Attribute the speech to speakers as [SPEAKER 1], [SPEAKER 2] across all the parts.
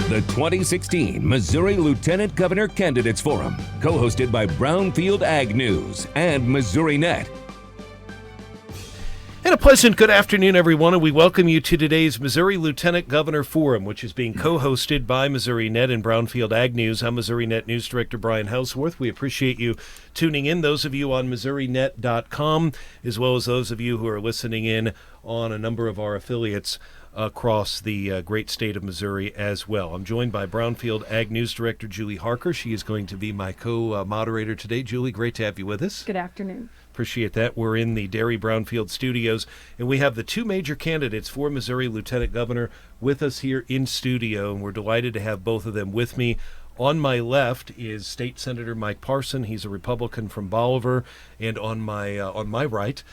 [SPEAKER 1] The 2016 Missouri Lieutenant Governor Candidates Forum, co-hosted by Brownfield Ag News and Missourinet.
[SPEAKER 2] And a pleasant good afternoon, everyone, and we welcome you to today's Missouri Lieutenant Governor Forum, which is being co-hosted by Missourinet and Brownfield Ag News. I'm Missourinet News Director Brian Houseworth. We appreciate you tuning in, those of you on Missourinet.com, as well as those of you who are listening in on a number of our affiliates across the great state of Missouri as well. I'm joined by Brownfield Ag News Director Julie Harker. She is going to be my co-moderator today. Julie, great to have you with us.
[SPEAKER 3] Good afternoon.
[SPEAKER 2] Appreciate that. We're in the Dairy Brownfield studios, and we have the two major candidates for Missouri Lieutenant Governor with us here in studio, and we're delighted to have both of them with me. On my left is State Senator Mike Parson. He's a Republican from Bolivar, and on my right,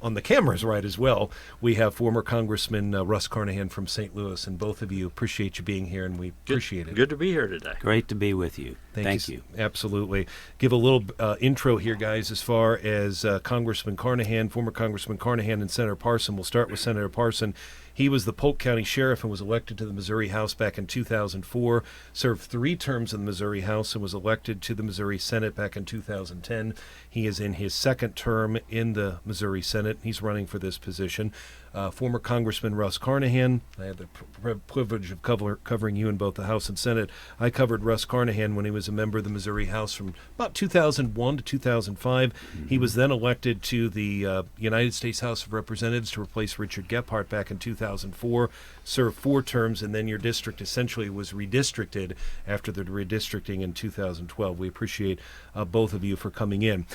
[SPEAKER 2] on the camera's right as well, we have former Congressman Russ Carnahan from St. Louis, and both of you, appreciate you being here, and we appreciate it.
[SPEAKER 4] Good to be here today.
[SPEAKER 5] Great to be with you. Thank you.
[SPEAKER 2] Absolutely. Give a little intro here, guys, as far as Congressman Carnahan, former Congressman Carnahan, and Senator Parson. We'll start with Senator Parson. He was the Polk County Sheriff and was elected to the Missouri House back in 2004, served 3 terms in the Missouri House, and was elected to the Missouri Senate back in 2010. He is in his second term in the Missouri Senate. He's running for this position. Former Congressman Russ Carnahan, I had the privilege of covering you in both the House and Senate. I covered Russ Carnahan when he was a member of the Missouri House from about 2001 to 2005. Mm-hmm. He was then elected to the United States House of Representatives to replace Richard Gephardt back in 2004, served 4 terms, and then your district essentially was redistricted after the redistricting in 2012. We appreciate both of you for coming in.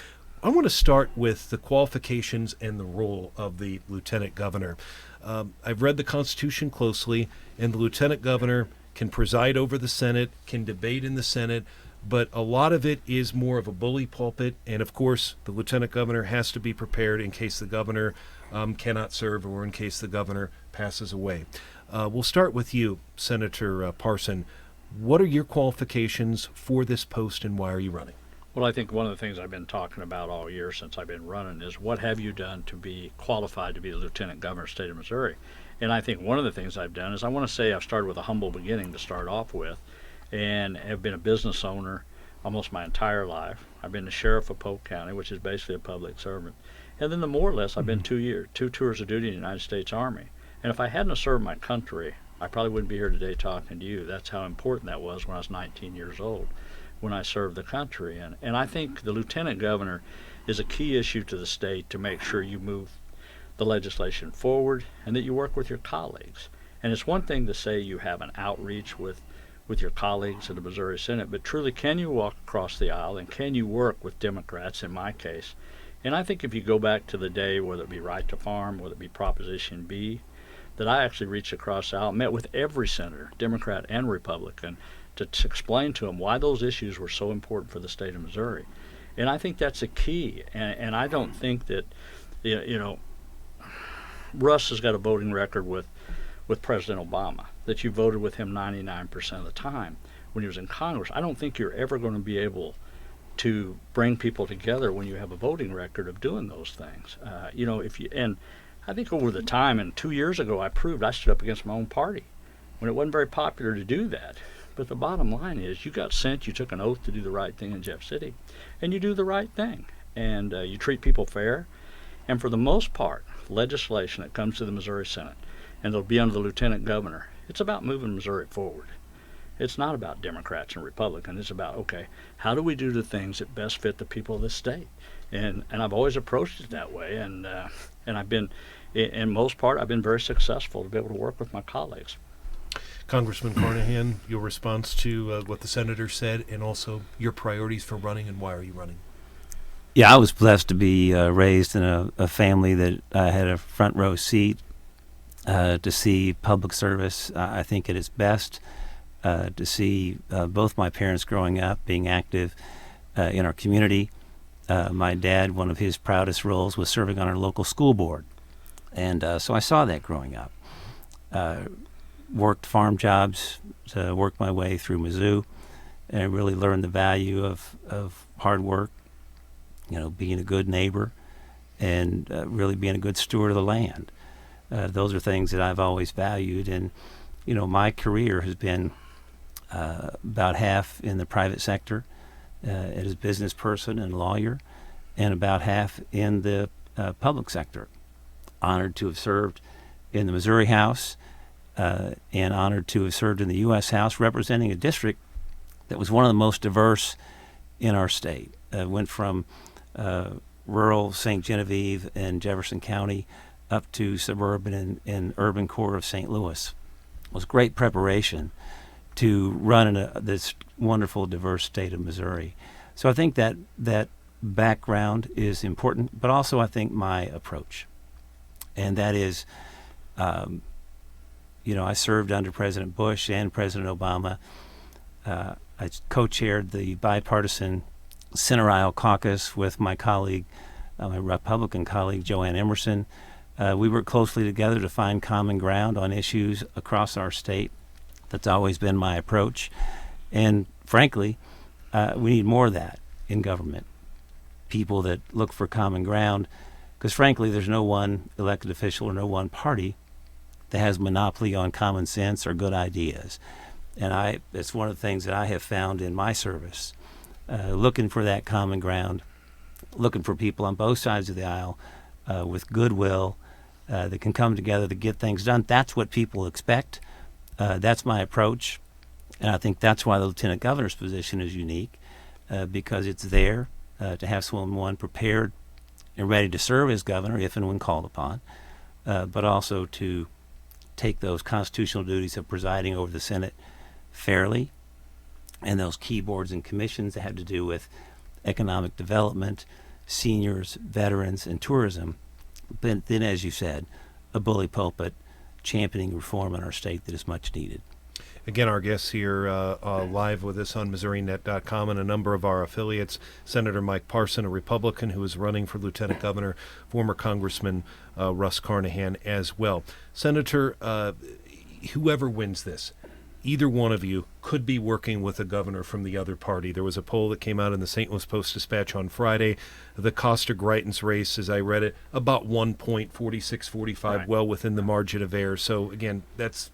[SPEAKER 2] I want to start with the qualifications and the role of the Lieutenant Governor. I've read the Constitution closely, and the Lieutenant Governor can preside over the Senate, can debate in the Senate, but a lot of it is more of a bully pulpit, and of course the Lieutenant Governor has to be prepared in case the Governor cannot serve or in case the Governor passes away. We'll start with you, Senator Parson. What are your qualifications for this post, and why are you running?
[SPEAKER 4] Well, I think one of the things I've been talking about all year since I've been running is what have you done to be qualified to be the Lieutenant Governor of the state of Missouri? And I think one of the things I've done is I want to say I've started with a humble beginning to start off with, and have been a business owner almost my entire life. I've been the sheriff of Polk County, which is basically a public servant. And then more or less, I've been 2 tours of duty in the United States Army. And if I hadn't served my country, I probably wouldn't be here today talking to you. That's how important that was when I was 19 years old, when I served the country. And I think the Lieutenant Governor is a key issue to the state to make sure you move the legislation forward and that you work with your colleagues. And it's one thing to say you have an outreach with your colleagues in the Missouri Senate, but truly, can you walk across the aisle and can you work with Democrats, in my case? And I think if you go back to the day, whether it be Right to Farm, whether it be Proposition B, that I actually reached across the aisle, met with every senator, Democrat and Republican, to explain to them why those issues were so important for the state of Missouri. And I think that's a key. And I don't think that, Russ has got a voting record with President Obama, that you voted with him 99% of the time when he was in Congress. I don't think you're ever going to be able to bring people together when you have a voting record of doing those things. And I think over the time, and 2 years ago, I proved I stood up against my own party when it wasn't very popular to do that. But the bottom line is you got sent, you took an oath to do the right thing in Jeff City, and you do the right thing. And you treat people fair. And for the most part, legislation that comes to the Missouri Senate, and it'll be under the Lieutenant Governor, it's about moving Missouri forward. It's not about Democrats and Republicans. It's about, okay, how do we do the things that best fit the people of this state? And I've always approached it that way. And I've been, in most part, I've been very successful to be able to work with my colleagues.
[SPEAKER 2] Congressman Carnahan, your response to what the senator said, and also your priorities for running, and why are you running?
[SPEAKER 5] Yeah, I was blessed to be raised in a family that had a front row seat to see public service. I think at its best, to see both my parents growing up being active in our community. My dad, one of his proudest roles was serving on our local school board. And so I saw that growing up. Worked farm jobs to work my way through Mizzou, and really learned the value of hard work, being a good neighbor, and really being a good steward of the land. Those are things that I've always valued, and my career has been about half in the private sector as a business person and lawyer, and about half in the public sector. Honored to have served in the Missouri House and honored to have served in the U.S. House representing a district that was one of the most diverse in our state. Went from rural St. Genevieve and Jefferson County up to suburban and urban core of St. Louis. It was great preparation to run in this wonderful, diverse state of Missouri. So I think that background is important, but also I think my approach. And that is, I served under President Bush and President Obama. I co-chaired the bipartisan Center Aisle Caucus with my colleague, my Republican colleague, Joanne Emerson. We worked closely together to find common ground on issues across our state. That's always been my approach. And frankly, we need more of that in government. People that look for common ground, because frankly, there's no one elected official or no one party that has monopoly on common sense or good ideas. And it's one of the things that I have found in my service, looking for that common ground, looking for people on both sides of the aisle with goodwill that can come together to get things done. That's what people expect. That's my approach. And I think that's why the lieutenant governor's position is unique, because it's there to have someone prepared and ready to serve as governor if and when called upon, but also to take those constitutional duties of presiding over the Senate fairly, and those key boards and commissions that have to do with economic development, seniors, veterans, and tourism. But then, as you said, a bully pulpit championing reform in our state that is much needed.
[SPEAKER 2] Again, our guests here live with us on Missourinet.com and a number of our affiliates. Senator Mike Parson, a Republican who is running for lieutenant governor, former Congressman Russ Carnahan as well. Senator, whoever wins this, either one of you could be working with a governor from the other party. There was a poll that came out in the St. Louis Post-Dispatch on Friday. The Coster-Greitens race, as I read it, about 1 point, 46-45, right, well within the margin of error. So, again, that's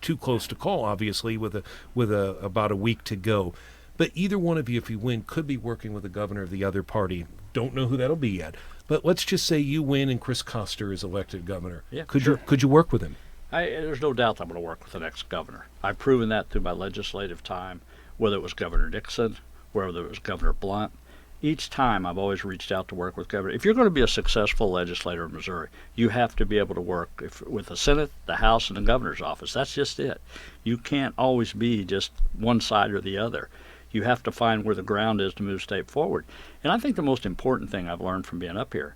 [SPEAKER 2] too close to call, obviously, with about a week to go. But either one of you, if you win, could be working with the governor of the other party. Don't know who that'll be yet. But let's just say you win and Chris Coster is elected governor.
[SPEAKER 4] Yeah,
[SPEAKER 2] could
[SPEAKER 4] sure.
[SPEAKER 2] you work with him?
[SPEAKER 4] There's no doubt that I'm going to work with the next governor. I've proven that through my legislative time, whether it was Governor Nixon, whether it was Governor Blunt. Each time I've always reached out to work with governor. If you're going to be a successful legislator in Missouri, you have to be able to work with the Senate, the House, and the governor's office. That's just it. You can't always be just one side or the other. You have to find where the ground is to move state forward. And I think the most important thing I've learned from being up here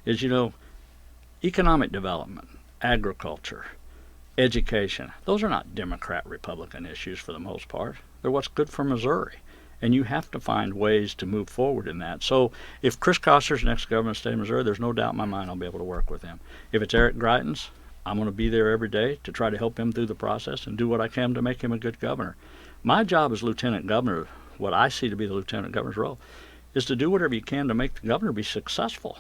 [SPEAKER 4] is, economic development, agriculture, education, those are not Democrat-Republican issues for the most part. They're what's good for Missouri. And you have to find ways to move forward in that. So if Chris Koster's next governor of the state of Missouri, there's no doubt in my mind I'll be able to work with him. If it's Eric Greitens, I'm going to be there every day to try to help him through the process and do what I can to make him a good governor. My job as lieutenant governor, what I see to be the lieutenant governor's role, is to do whatever you can to make the governor be successful.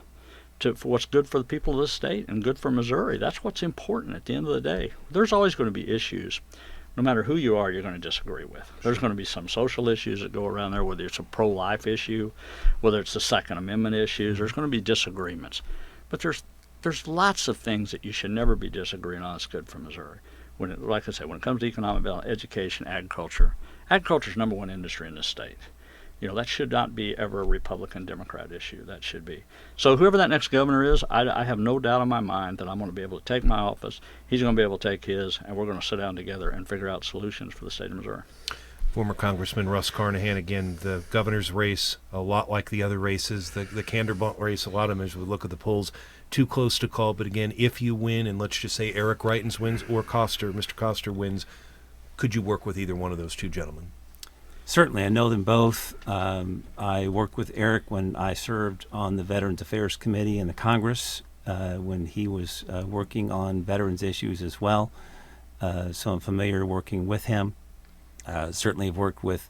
[SPEAKER 4] For what's good for the people of the state and good for Missouri. That's what's important at the end of the day. There's always going to be issues, no matter who you are, you're going to disagree with. There's going to be some social issues that go around there, whether it's a pro-life issue, whether it's the Second Amendment issues. There's going to be disagreements. But there's lots of things that you should never be disagreeing on that's good for Missouri. Like I said, when it comes to economic development, education, agriculture is number one industry in this state. That should not be ever a Republican-Democrat issue. That should be. So whoever that next governor is, I have no doubt in my mind that I'm going to be able to take my office, he's going to be able to take his, and we're going to sit down together and figure out solutions for the state of Missouri.
[SPEAKER 2] Former Congressman Russ Carnahan, again, the governor's race, a lot like the other races, the Canderbont race, a lot of them, as we look at the polls, too close to call. But again, if you win, and let's just say Eric Greitens wins or Mr. Coster wins, could you work with either one of those two gentlemen?
[SPEAKER 5] Certainly. I know them both. I worked with Eric when I served on the Veterans Affairs Committee in the Congress when he was working on veterans issues as well. So I'm familiar working with him. Certainly have worked with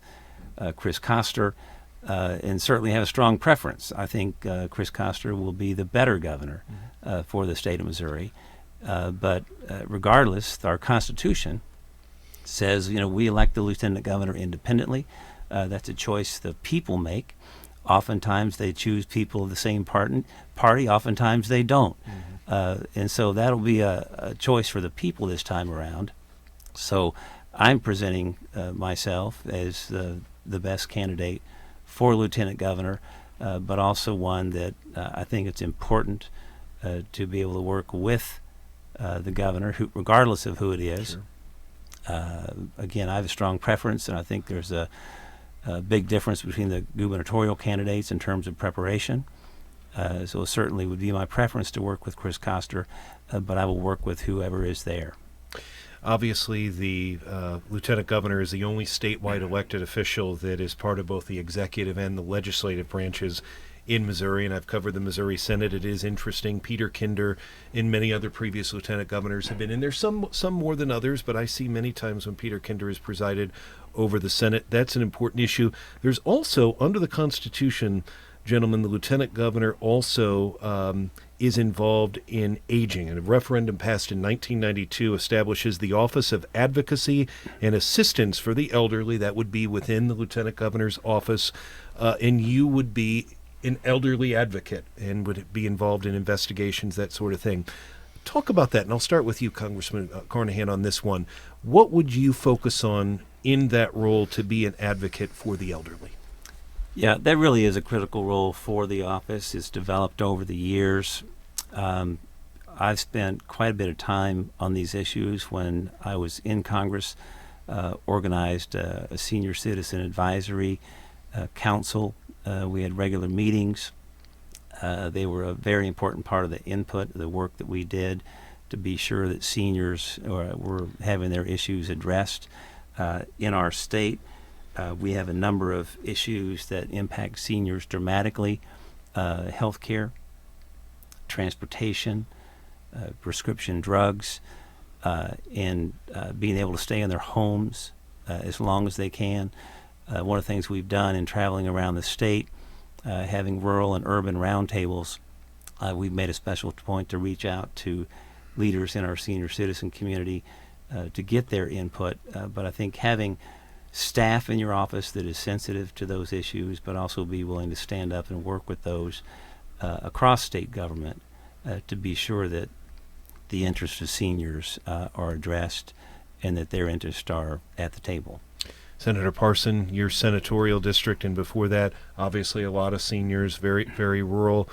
[SPEAKER 5] Chris Coster and certainly have a strong preference. I think Chris Coster will be the better governor for the state of Missouri. But regardless, our Constitution says, we elect the lieutenant governor independently. That's a choice the people make. Oftentimes they choose people of the same party. Oftentimes they don't. And so that'll be a choice for the people this time around. So I'm presenting myself as the best candidate for lieutenant governor, but also one that I think it's important to be able to work with the governor, regardless of who it is. Sure. Again, I have a strong preference, and I think there's a big difference between the gubernatorial candidates in terms of preparation. So it certainly would be my preference to work with Chris Koster, but I will work with whoever is there.
[SPEAKER 2] Obviously, the lieutenant governor is the only statewide elected official that is part of both the executive and the legislative branches in Missouri, and I've covered the Missouri Senate. It is interesting. Peter Kinder and many other previous lieutenant governors have been in there, some more than others, but I see many times when Peter Kinder has presided over the Senate. That's an important issue. There's also, under the Constitution, gentlemen, the lieutenant governor also is involved in aging, and a referendum passed in 1992 establishes the Office of Advocacy and Assistance for the Elderly. That would be within the lieutenant governor's office, and you would be an elderly advocate and would be involved in investigations, that sort of thing. Talk about that, and I'll start with you, Congressman Carnahan, on this one. What would you focus on in that role to be an advocate for the elderly?
[SPEAKER 5] Yeah, that really is a critical role for the office. It's developed over the years. I've spent quite a bit of time on these issues. When I was in Congress, organized a senior citizen advisory council. We had regular meetings. They were a very important part of the input, the work that we did to be sure that seniors were having their issues addressed in our state. We have a number of issues that impact seniors dramatically: health care, transportation, prescription drugs, and being able to stay in their homes as long as they can. One of the things we've done in traveling around the state, having rural and urban roundtables, we've made a special point to reach out to leaders in our senior citizen community to get their input. But I think having staff in your office that is sensitive to those issues, but also be willing to stand up and work with those across state government to be sure that the interests of seniors are addressed and that their interests are at the table.
[SPEAKER 2] Senator Parson, your senatorial district, and before that, obviously a lot of seniors, very, very rural.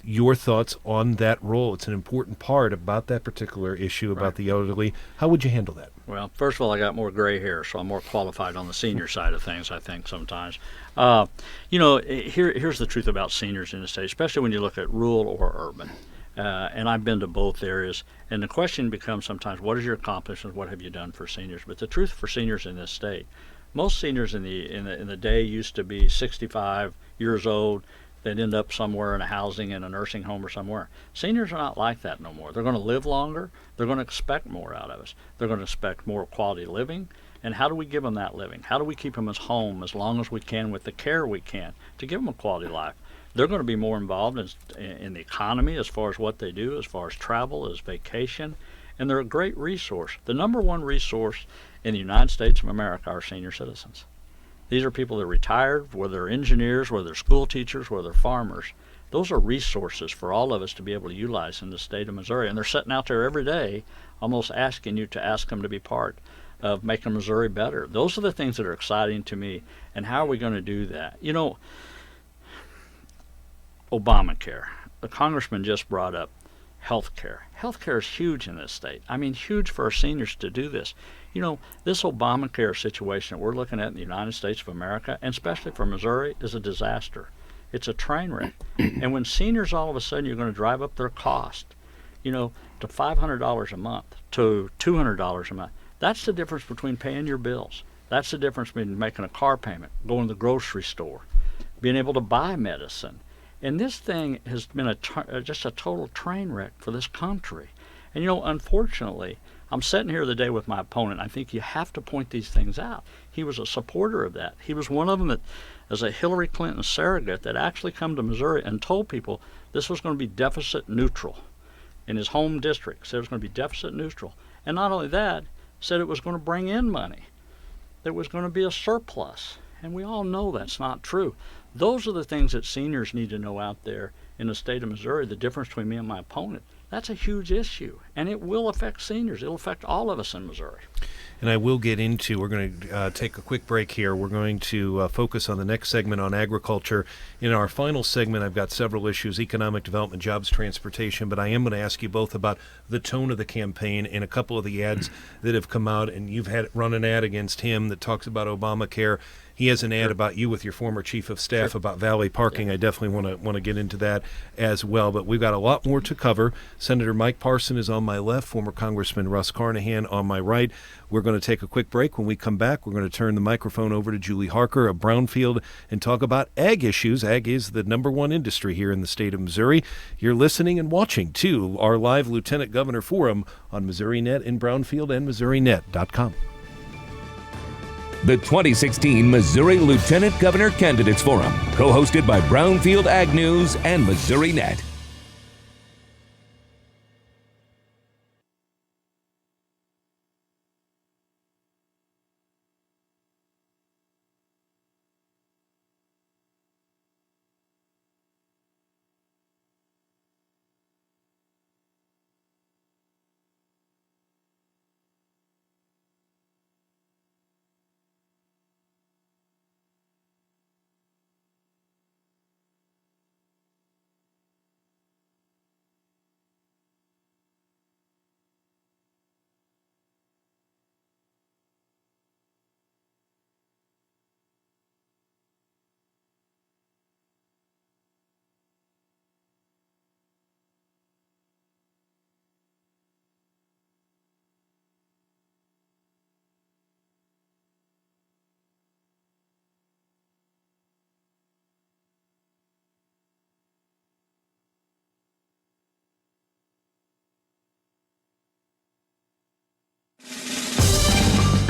[SPEAKER 2] Your thoughts on that role? It's an important part about that particular issue, about the elderly. How would you handle that?
[SPEAKER 4] Well, first of all, I got more gray hair, so I'm more qualified on the senior side of things, I think, sometimes. Here's the truth about seniors in the state, especially when you look at rural or urban. And I've been to both areas, and the question becomes sometimes, what is your accomplishment? What have you done for seniors? But the truth for seniors in this state, most seniors in the day used to be 65 years old. They'd end up somewhere in a housing, in a nursing home or somewhere. Seniors are not like that no more. They're going to live longer. They're going to expect more out of us. They're going to expect more quality living. And how do we give them that living? How do we keep them as home as long as we can with the care we can to give them a quality life? They're going to be more involved in the economy as far as what they do, as far as travel, as vacation, and they're a great resource. The number one resource in the United States of America are senior citizens. These are people that are retired, whether they're engineers, whether they're school teachers, whether they're farmers. Those are resources for all of us to be able to utilize in the state of Missouri, and they're sitting out there every day almost asking you to ask them to be part of making Missouri better. Those are the things that are exciting to me, and how are we going to do that? Obamacare. The congressman just brought up health care. Health care is huge in this state. I mean, huge for our seniors to do this. This Obamacare situation that we're looking at in the United States of America, and especially for Missouri, is a disaster. It's a train wreck. And when seniors all of a sudden you're going to drive up their cost, to $500 a month, to $200 a month, that's the difference between paying your bills. That's the difference between making a car payment, going to the grocery store, being able to buy medicine. And this thing has been just a total train wreck for this country. And, unfortunately, I'm sitting here the day with my opponent. I think you have to point these things out. He was a supporter of that. He was one of them that, as a Hillary Clinton surrogate, that actually come to Missouri and told people this was going to be deficit neutral. In his home district, said it was going to be deficit neutral. And not only that, said it was going to bring in money. There was going to be a surplus. And we all know that's not true. Those are the things that seniors need to know out there in the state of Missouri, the difference between me and my opponent. That's a huge issue, and it will affect seniors. It'll affect all of us in Missouri.
[SPEAKER 2] And I will get into, we're going to take a quick break here. We're going to focus on the next segment on agriculture. In our final segment, I've got several issues: economic development, jobs, transportation, but I am going to ask you both about the tone of the campaign and a couple of the ads that have come out, and you've had run an ad against him that talks about Obamacare. He has an ad about you with your former chief of staff about valet parking. I definitely want to get into that as well. But we've got a lot more to cover. Senator Mike Parson is on my left, former Congressman Russ Carnahan on my right. We're going to take a quick break. When we come back, we're going to turn the microphone over to Julie Harker of Brownfield and talk about ag issues. Ag is the number one industry here in the state of Missouri. You're listening and watching to our live Lieutenant Governor Forum on Missourinet in Brownfield and Missourinet.com.
[SPEAKER 1] The 2016 Missouri Lieutenant Governor Candidates Forum, co-hosted by Brownfield Ag News and Missourinet.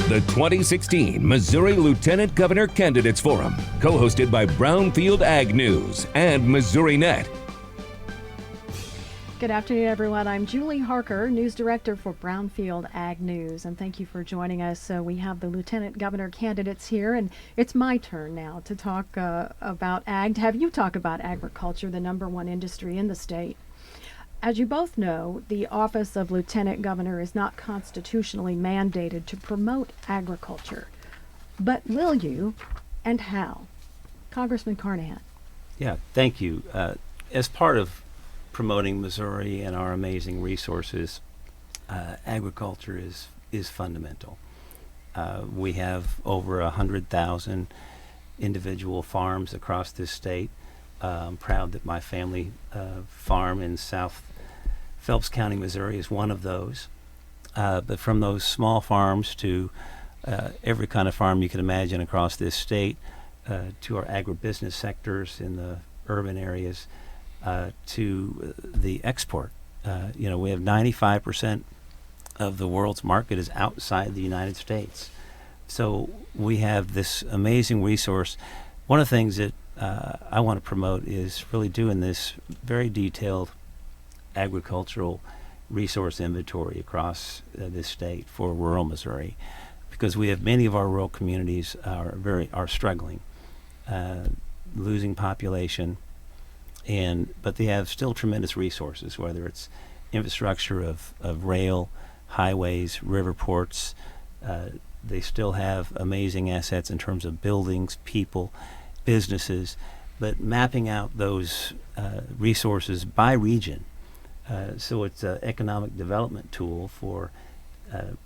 [SPEAKER 1] The 2016 Missouri Lieutenant Governor Candidates Forum, co-hosted by Brownfield Ag News and Missourinet.
[SPEAKER 3] Good afternoon, everyone. I'm Julie Harker, News Director for Brownfield Ag News, and thank you for joining us. We have the Lieutenant Governor candidates here, and it's my turn now to talk about ag, to have you talk about agriculture, the number one industry in the state. As you both know, the office of Lieutenant Governor is not constitutionally mandated to promote agriculture. But will you, and how? Congressman Carnahan.
[SPEAKER 5] Yeah, thank you. As part of promoting Missouri and our amazing resources, agriculture is fundamental. We have over 100,000 individual farms across this state. I'm proud that my family farm in South Phelps County, Missouri is one of those. But from those small farms to every kind of farm you can imagine across this state, to our agribusiness sectors in the urban areas, to the export. We have 95% of the world's market is outside the United States. So we have this amazing resource. One of the things that I want to promote is really doing this very detailed agricultural resource inventory across this state for rural Missouri, because we have many of our rural communities are struggling, losing population, but they have still tremendous resources, whether it's infrastructure of rail, highways, river ports. They still have amazing assets in terms of buildings, people, businesses, but mapping out those resources by region. So it's an economic development tool for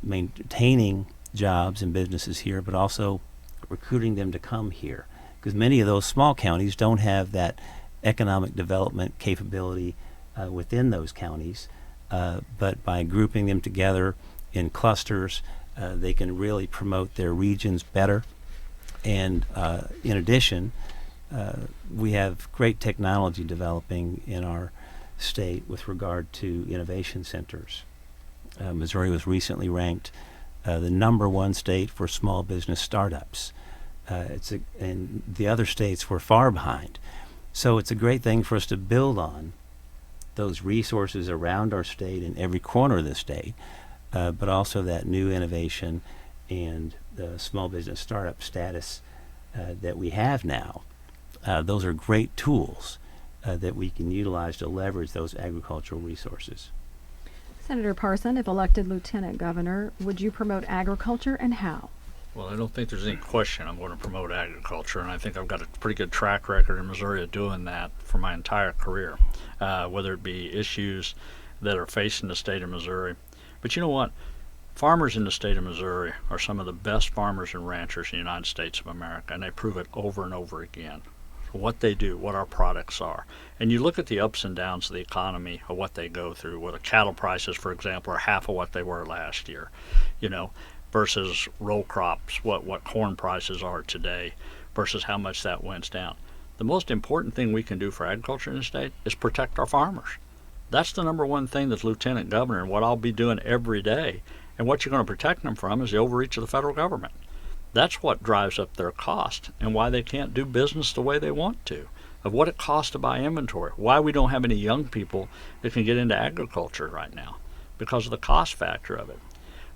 [SPEAKER 5] maintaining jobs and businesses here, but also recruiting them to come here. Because many of those small counties don't have that economic development capability within those counties, but by grouping them together in clusters, they can really promote their regions better. And in addition, we have great technology developing in our state with regard to innovation centers. Missouri was recently ranked the number one state for small business startups. And the other states were far behind. So it's a great thing for us to build on those resources around our state in every corner of the state, but also that new innovation and the small business startup status that we have now. Those are great tools that we can utilize to leverage those agricultural resources.
[SPEAKER 3] Senator Parson, if elected lieutenant governor, would you promote agriculture and how?
[SPEAKER 4] Well, I don't think there's any question I'm going to promote agriculture, and I think I've got a pretty good track record in Missouri of doing that for my entire career, whether it be issues that are facing the state of Missouri. But you know what? Farmers in the state of Missouri are some of the best farmers and ranchers in the United States of America, and they prove it over and over again. What they do, what our products are. And you look at the ups and downs of the economy, of what they go through, where the cattle prices, for example, are half of what they were last year, versus row crops, what corn prices are today, versus how much that went down. The most important thing we can do for agriculture in the state is protect our farmers. That's the number one thing that's lieutenant governor, and what I'll be doing every day. And what you're going to protect them from is the overreach of the federal government. That's what drives up their cost and why they can't do business the way they want to, of what it costs to buy inventory, why we don't have any young people that can get into agriculture right now because of the cost factor of it.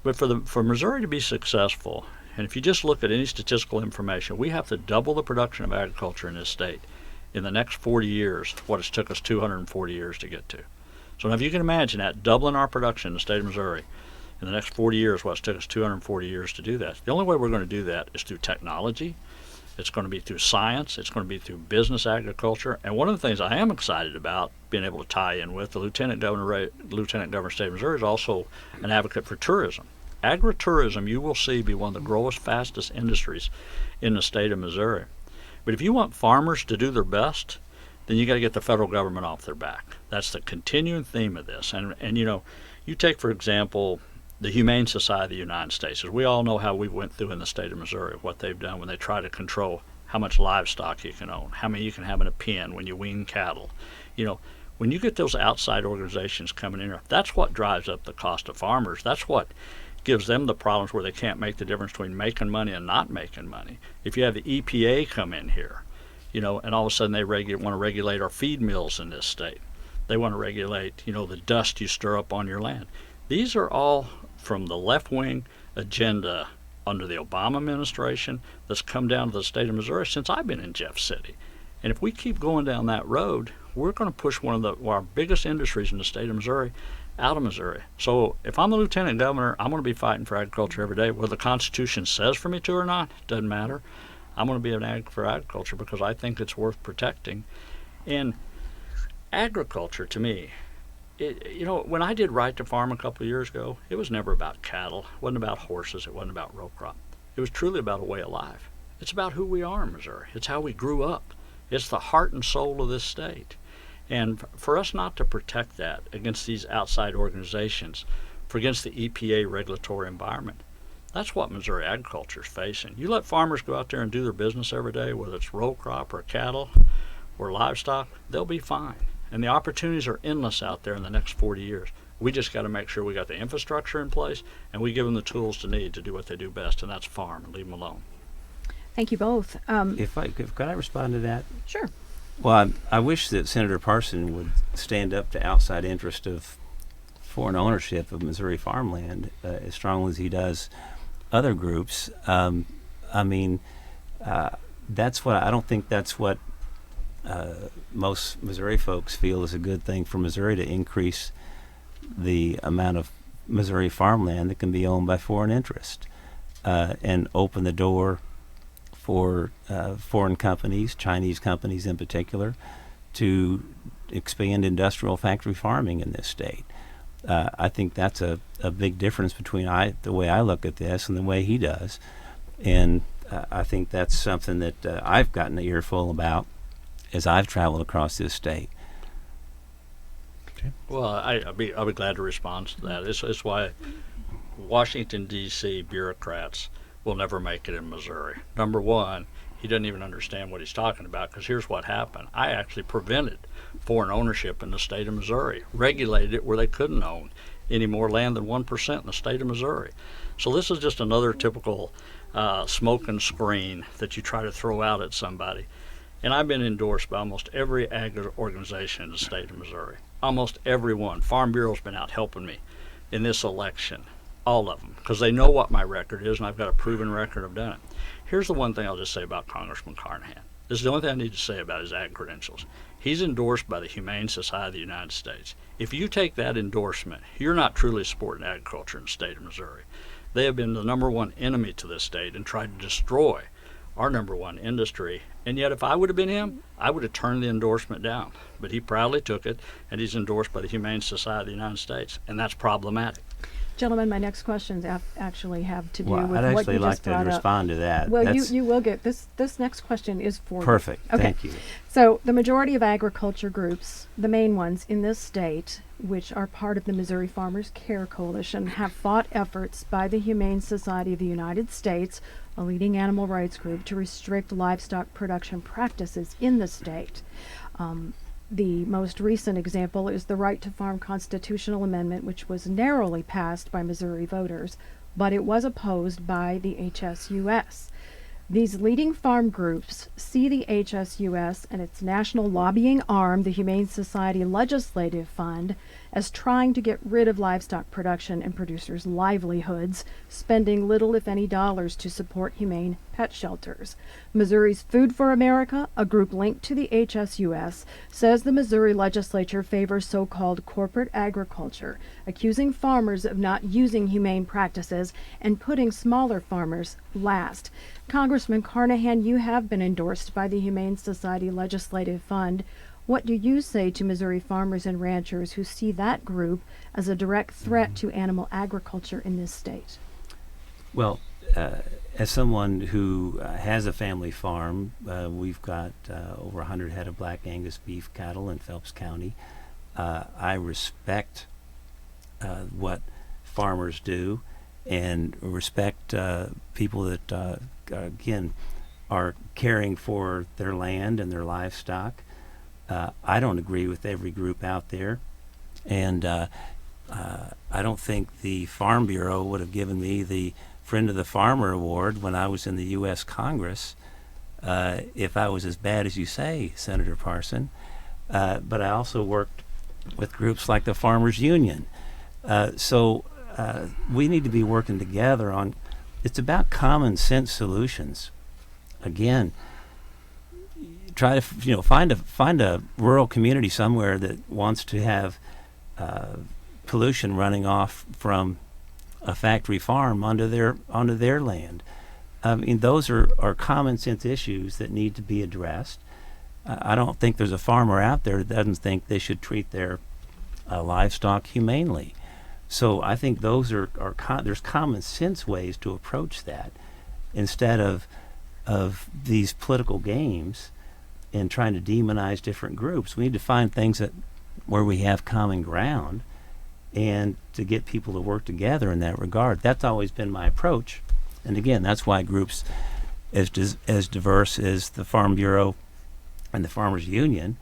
[SPEAKER 4] But for Missouri to be successful, and if you just look at any statistical information, we have to double the production of agriculture in this state in the next 40 years, what it's took us 240 years to get to. So now if you can imagine that, doubling our production in the state of Missouri in the next 40 years, what it's took us 240 years to do that. The only way we're going to do that is through technology. It's going to be through science. It's going to be through business agriculture. And one of the things I am excited about being able to tie in with the Lieutenant Governor of the State of Missouri is also an advocate for tourism. Agritourism, you will see, be one of the growest, fastest industries in the state of Missouri. But if you want farmers to do their best, then you got to get the federal government off their back. That's the continuing theme of this. And you take, for example, the Humane Society of the United States. As we all know how we went through in the state of Missouri, what they've done when they try to control how much livestock you can own, how many you can have in a pen when you wean cattle. When you get those outside organizations coming in here, that's what drives up the cost of farmers. That's what gives them the problems where they can't make the difference between making money and not making money. If you have the EPA come in here, and all of a sudden they want to regulate our feed mills in this state. They want to regulate, the dust you stir up on your land. These are all from the left-wing agenda under the Obama administration that's come down to the state of Missouri since I've been in Jeff City. And if we keep going down that road, we're going to push one of our biggest industries in the state of Missouri out of Missouri. So if I'm the lieutenant governor, I'm going to be fighting for agriculture every day. Whether the Constitution says for me to or not, doesn't matter. I'm going to be an advocate for agriculture because I think it's worth protecting. And agriculture, to me, when I did Right to Farm a couple of years ago, it was never about cattle. It wasn't about horses. It wasn't about row crop. It was truly about a way of life. It's about who we are in Missouri. It's how we grew up. It's the heart and soul of this state. And for us not to protect that against these outside organizations, against the EPA regulatory environment, that's what Missouri agriculture is facing. You let farmers go out there and do their business every day, whether it's row crop or cattle or livestock, they'll be fine. And the opportunities are endless out there in the next 40 years. We just got to make sure we got the infrastructure in place and we give them the tools to need to do what they do best, and that's farm, and leave them alone.
[SPEAKER 3] Thank you both.
[SPEAKER 5] Could I respond to that?
[SPEAKER 3] Sure.
[SPEAKER 5] Well, I wish that Senator Parson would stand up to outside interest of foreign ownership of Missouri farmland as strongly as he does other groups. That's what I don't think that's what most Missouri folks feel is a good thing for Missouri, to increase the amount of Missouri farmland that can be owned by foreign interest and open the door for foreign companies, Chinese companies in particular, to expand industrial factory farming in this state. I think that's a big difference between the way I look at this and the way he does. And I think that's something that I've gotten an earful about as I've traveled across this state.
[SPEAKER 2] Okay.
[SPEAKER 4] Well, I'll be glad to respond to that. It's why Washington, D.C. bureaucrats will never make it in Missouri. Number one, he doesn't even understand what he's talking about, because here's what happened. I actually prevented foreign ownership in the state of Missouri, regulated it where they couldn't own any more land than 1% in the state of Missouri. So this is just another typical smoke and screen that you try to throw out at somebody. And I've been endorsed by almost every ag organization in the state of Missouri. Almost every one. Farm Bureau's been out helping me in this election All of them, because they know what my record is, and I've got a proven record of doing it. Here's the one thing I'll just say about Congressman Carnahan. This is the only thing I need to say about his ag credentials. He's endorsed by the Humane Society of the United States. If you take that endorsement, you're not truly supporting agriculture in the state of Missouri. They have been the #1 enemy to this state and tried to destroy our #1 industry. And yet, if I would have been him, I would have turned the endorsement down. But he proudly took it, and he's endorsed by the Humane Society of the United States, and that's problematic.
[SPEAKER 3] Gentlemen, my next questions actually have to do
[SPEAKER 5] Well,
[SPEAKER 3] with
[SPEAKER 5] I'd
[SPEAKER 3] what
[SPEAKER 5] actually
[SPEAKER 3] you
[SPEAKER 5] like
[SPEAKER 3] just
[SPEAKER 5] to
[SPEAKER 3] brought up.
[SPEAKER 5] respond to that.
[SPEAKER 3] Well, you will get this. This next question is for you.
[SPEAKER 5] Perfect.
[SPEAKER 3] Okay.
[SPEAKER 5] Thank you.
[SPEAKER 3] So the majority of agriculture groups, the main ones in this state, which are part of the Missouri Farmers Care Coalition, have fought efforts by the Humane Society of the United States, a leading animal rights group, to restrict livestock production practices in the state. The most recent example is the Right to Farm constitutional amendment, which was narrowly passed by Missouri voters, but it was opposed by the HSUS. These leading farm groups see the HSUS and its national lobbying arm, the Humane Society Legislative Fund, as trying to get rid of livestock production and producers' livelihoods, spending little, if any, dollars to support humane pet shelters. Missouri's Food for America, a group linked to the HSUS, says the Missouri legislature favors so-called corporate agriculture, accusing farmers of not using humane practices and putting smaller farmers last. Congressman Carnahan, you have been endorsed by the Humane Society Legislative Fund. What do you say to Missouri farmers and ranchers who see that group as a direct threat to animal agriculture in this state?
[SPEAKER 5] Well, as someone who has a family farm, we've got over 100 head of black Angus beef cattle in Phelps County. I respect what farmers do and respect people that, again, are caring for their land and their livestock. I don't agree with every group out there, and I don't think the Farm Bureau would have given me the Friend of the Farmer Award when I was in the U.S. Congress if I was as bad as you say, Senator Parson. But I also worked with groups like the Farmers Union. So we need to be working together on, it's about common sense solutions. Again, try to find a rural community somewhere that wants to have pollution running off from a factory farm onto their land. I mean, those are common sense issues that need to be addressed. I don't think there's a farmer out there that doesn't think they should treat their livestock humanely. So I think those there's common sense ways to approach that instead of these political games and trying to demonize different groups. We need to find things where we have common ground and to get people to work together in that regard. That's always been my approach. And again, that's why groups as diverse as the Farm Bureau and the Farmers Union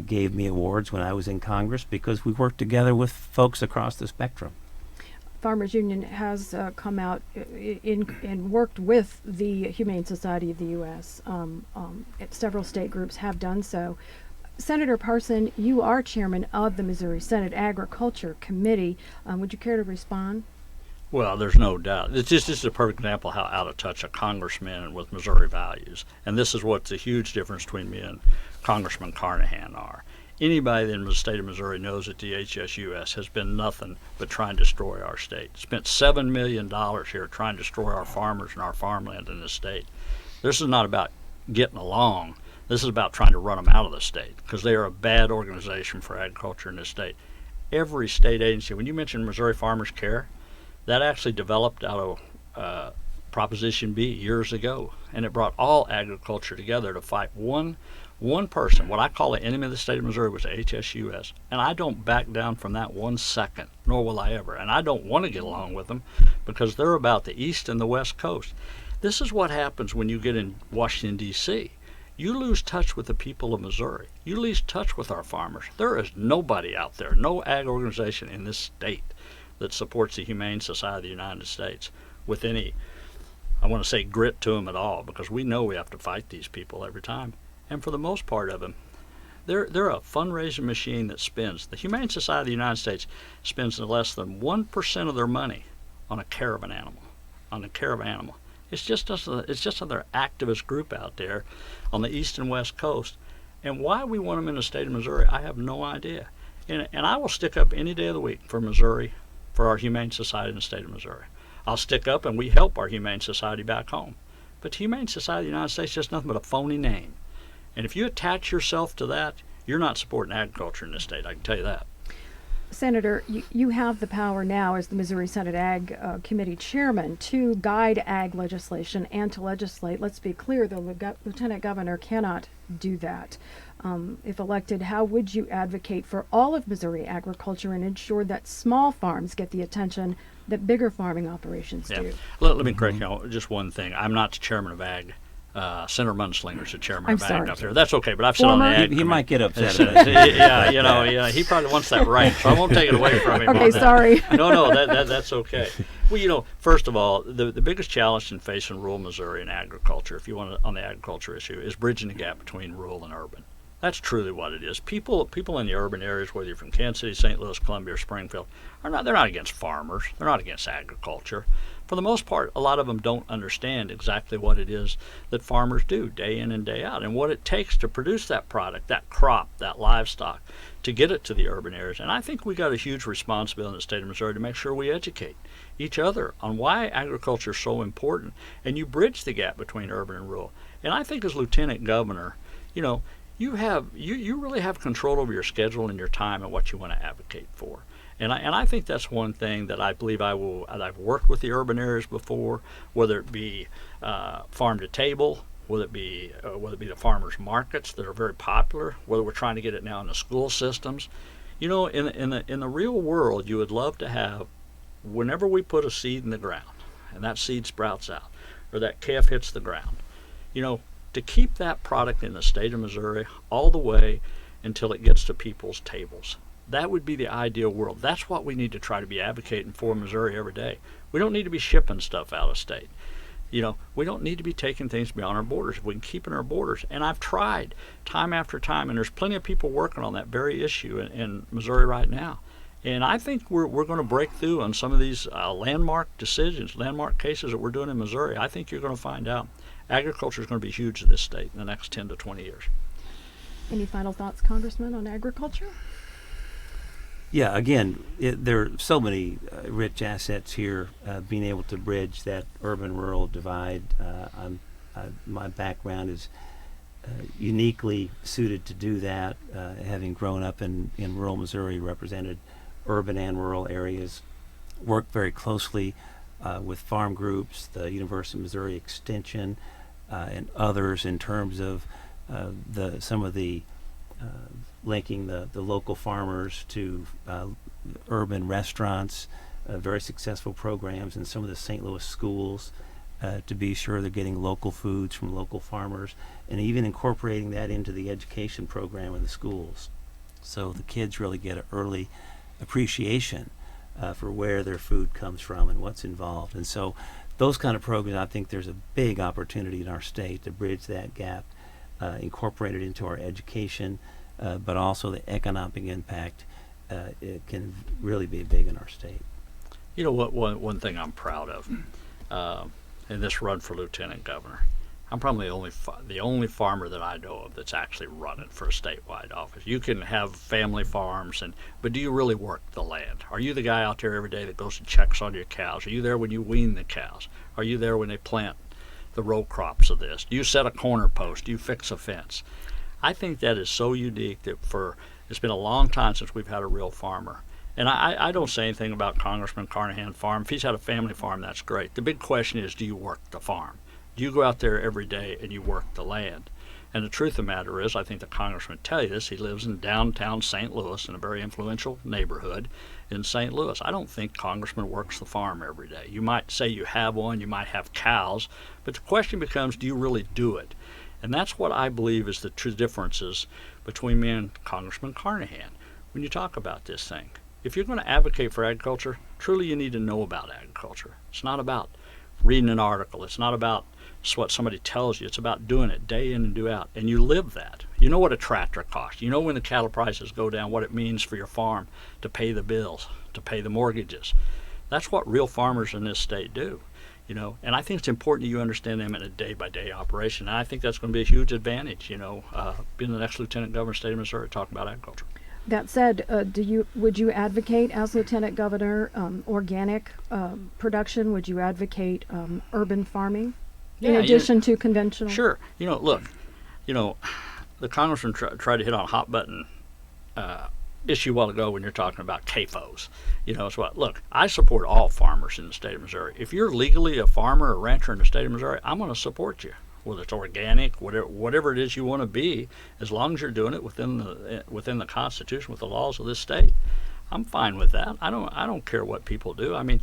[SPEAKER 5] gave me awards when I was in Congress, because we worked together with folks across the spectrum.
[SPEAKER 3] Farmers Union has come out and worked with the Humane Society of the U.S. Several state groups have done so. Senator Parson, you are chairman of the Missouri Senate Agriculture Committee. Would you care to respond?
[SPEAKER 4] Well, there's no doubt. It's just a perfect example of how out of touch a congressman with Missouri values. And this is what's a huge difference between me and Congressman Carnahan are. Anybody in the state of Missouri knows that the HSUS has been nothing but trying to destroy our state. Spent $7 million here trying to destroy our farmers and our farmland in this state. This is not about getting along. This is about trying to run them out of the state, because they are a bad organization for agriculture in this state. Every state agency, when you mentioned Missouri Farmers Care, that actually developed out of Proposition B years ago, and it brought all agriculture together to fight one person. What I call the enemy of the state of Missouri was HSUS, and I don't back down from that 1 second, nor will I ever. And I don't want to get along with them, because they're about the East and the West Coast. This is what happens when you get in Washington, D.C. You lose touch with the people of Missouri. You lose touch with our farmers. There is nobody out there, no ag organization in this state that supports the Humane Society of the United States with any, I want to say, grit to them at all, because we know we have to fight these people every time. And for the most part of them, they're a fundraising machine that spends. The Humane Society of the United States spends less than 1% of their money on a caravan animal, It's just another activist group out there on the east and west coast. And why we want them in the state of Missouri, I have no idea. And I will stick up any day of the week for Missouri, for our Humane Society in the state of Missouri. I'll stick up and we help our Humane Society back home. But the Humane Society of the United States is just nothing but a phony name. And if you attach yourself to that, you're not supporting agriculture in this state, I can tell you that.
[SPEAKER 3] Senator, you have the power now as the Missouri Senate Ag Committee Chairman to guide ag legislation and to legislate. Let's be clear, the Lieutenant Governor cannot do that. If elected, how would you advocate for all of Missouri agriculture and ensure that small farms get the attention that bigger farming operations do?
[SPEAKER 4] Let me correct you on just one thing. I'm not the chairman of Ag. Senator Munslinger's the chairman of Ag up there. That's okay, but I've sat on the Ag.
[SPEAKER 5] He might get upset.
[SPEAKER 4] He probably wants that right, so I won't take it away from him.
[SPEAKER 3] Okay, sorry.
[SPEAKER 4] No, that's okay. Well, first of all, the biggest challenge in facing rural Missouri in agriculture, if you want to, on the agriculture issue, is bridging the gap between rural and urban. That's truly what it is. People in the urban areas, whether you're from Kansas City, St. Louis, Columbia, or Springfield, they're not against farmers. They're not against agriculture. For the most part, a lot of them don't understand exactly what it is that farmers do day in and day out and what it takes to produce that product, that crop, that livestock, to get it to the urban areas. And I think we got a huge responsibility in the state of Missouri to make sure we educate each other on why agriculture is so important, and you bridge the gap between urban and rural. And I think as Lieutenant Governor, you really have control over your schedule and your time and what you want to advocate for. And I think that's one thing that I believe I've worked with the urban areas before, whether it be farm to table, whether it be the farmers markets that are very popular, whether we're trying to get it now in the school systems. In the real world, you would love to have, whenever we put a seed in the ground and that seed sprouts out or that calf hits the ground, to keep that product in the state of Missouri all the way until it gets to people's tables. That would be the ideal world. That's what we need to try to be advocating for in Missouri every day. We don't need to be shipping stuff out of state. We don't need to be taking things beyond our borders. If we can keep in our borders, and I've tried time after time, and there's plenty of people working on that very issue in Missouri right now. And I think we're going to break through on some of these landmark decisions, landmark cases that we're doing in Missouri. I think you're going to find out agriculture is going to be huge in this state in the next 10 to 20 years.
[SPEAKER 3] Any final thoughts, Congressman, on agriculture?
[SPEAKER 5] Yeah, again, there are so many rich assets here. Being able to bridge that urban-rural divide, my background is uniquely suited to do that. Having grown up in rural Missouri, represented urban and rural areas, worked very closely with farm groups, the University of Missouri Extension, and others in terms of some of the linking the local farmers to urban restaurants, very successful programs in some of the St. Louis schools to be sure they're getting local foods from local farmers, and even incorporating that into the education program in the schools. So the kids really get an early appreciation for where their food comes from and what's involved. And so those kind of programs, I think there's a big opportunity in our state to bridge that gap, incorporate it into our education, but also the economic impact it can really be big in our state.
[SPEAKER 4] One thing I'm proud of in this run for lieutenant governor, I'm probably the only farmer that I know of that's actually running for a statewide office. You can have family farms, but do you really work the land? Are you the guy out there every day that goes and checks on your cows? Are you there when you wean the cows? Are you there when they plant the row crops of this? Do you set a corner post? Do you fix a fence? I think that is so unique that it's been a long time since we've had a real farmer. And I don't say anything about Congressman Carnahan's farm. If he's had a family farm, that's great. The big question is, do you work the farm? Do you go out there every day and you work the land? And the truth of the matter is, I think the congressman would tell you this, he lives in downtown St. Louis in a very influential neighborhood in St. Louis. I don't think congressman works the farm every day. You might say you have one, you might have cows, but the question becomes, do you really do it? And that's what I believe is the true differences between me and Congressman Carnahan when you talk about this thing. If you're going to advocate for agriculture, truly you need to know about agriculture. It's not about reading an article. It's not about what somebody tells you. It's about doing it day in and day out. And you live that. You know what a tractor costs. You know when the cattle prices go down, what it means for your farm to pay the bills, to pay the mortgages, That's what real farmers in this state do. And I think it's important that you understand them in a day-by-day operation. And I think that's going to be a huge advantage, being the next lieutenant governor of the state of Missouri, talking about agriculture.
[SPEAKER 3] That said, would you advocate as lieutenant governor organic production? Would you advocate urban farming in addition to conventional?
[SPEAKER 4] Sure. Look, the congressman tried to hit on a hot button issue a while ago when you're talking about CAFOs. It's what, look, I support all farmers in the state of Missouri. If you're legally a farmer or rancher in the state of Missouri, I'm going to support you, whether it's organic, whatever it is you want to be, as long as you're doing it within the Constitution, with the laws of this state. I'm fine with that. I don't care what people do. I mean,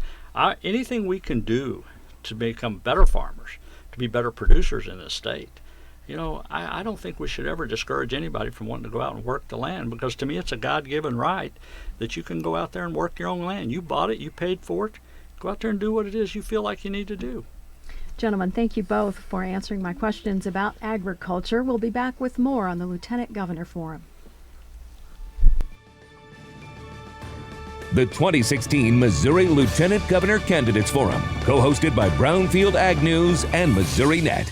[SPEAKER 4] anything we can do to become better farmers, to be better producers in this state. I don't think we should ever discourage anybody from wanting to go out and work the land, because to me it's a God-given right that you can go out there and work your own land. You bought it, you paid for it. Go out there and do what it is you feel like you need to do.
[SPEAKER 3] Gentlemen, thank you both for answering my questions about agriculture. We'll be back with more on the Lieutenant Governor Forum.
[SPEAKER 1] The 2016 Missouri Lieutenant Governor Candidates Forum, co-hosted by Brownfield Ag News and Missourinet.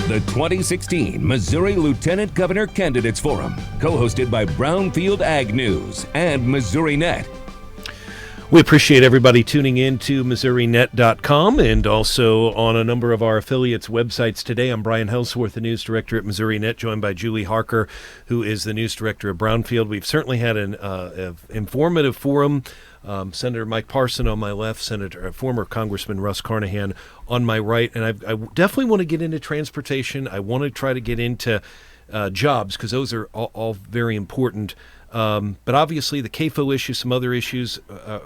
[SPEAKER 1] The 2016 Missouri Lieutenant Governor Candidates Forum, co-hosted by Brownfield Ag News and Missourinet.
[SPEAKER 2] We appreciate everybody tuning in to Missourinet.com and also on a number of our affiliates' websites today. I'm Brian Helsworth, the news director at Missourinet, joined by Julie Harker, who is the news director of Brownfield. We've certainly had an informative forum. Senator Mike Parson on my left, former Congressman Russ Carnahan on my right, and I definitely want to get into transportation. I want to try to get into jobs, because those are all very important. But obviously the CAFO issue, some other issues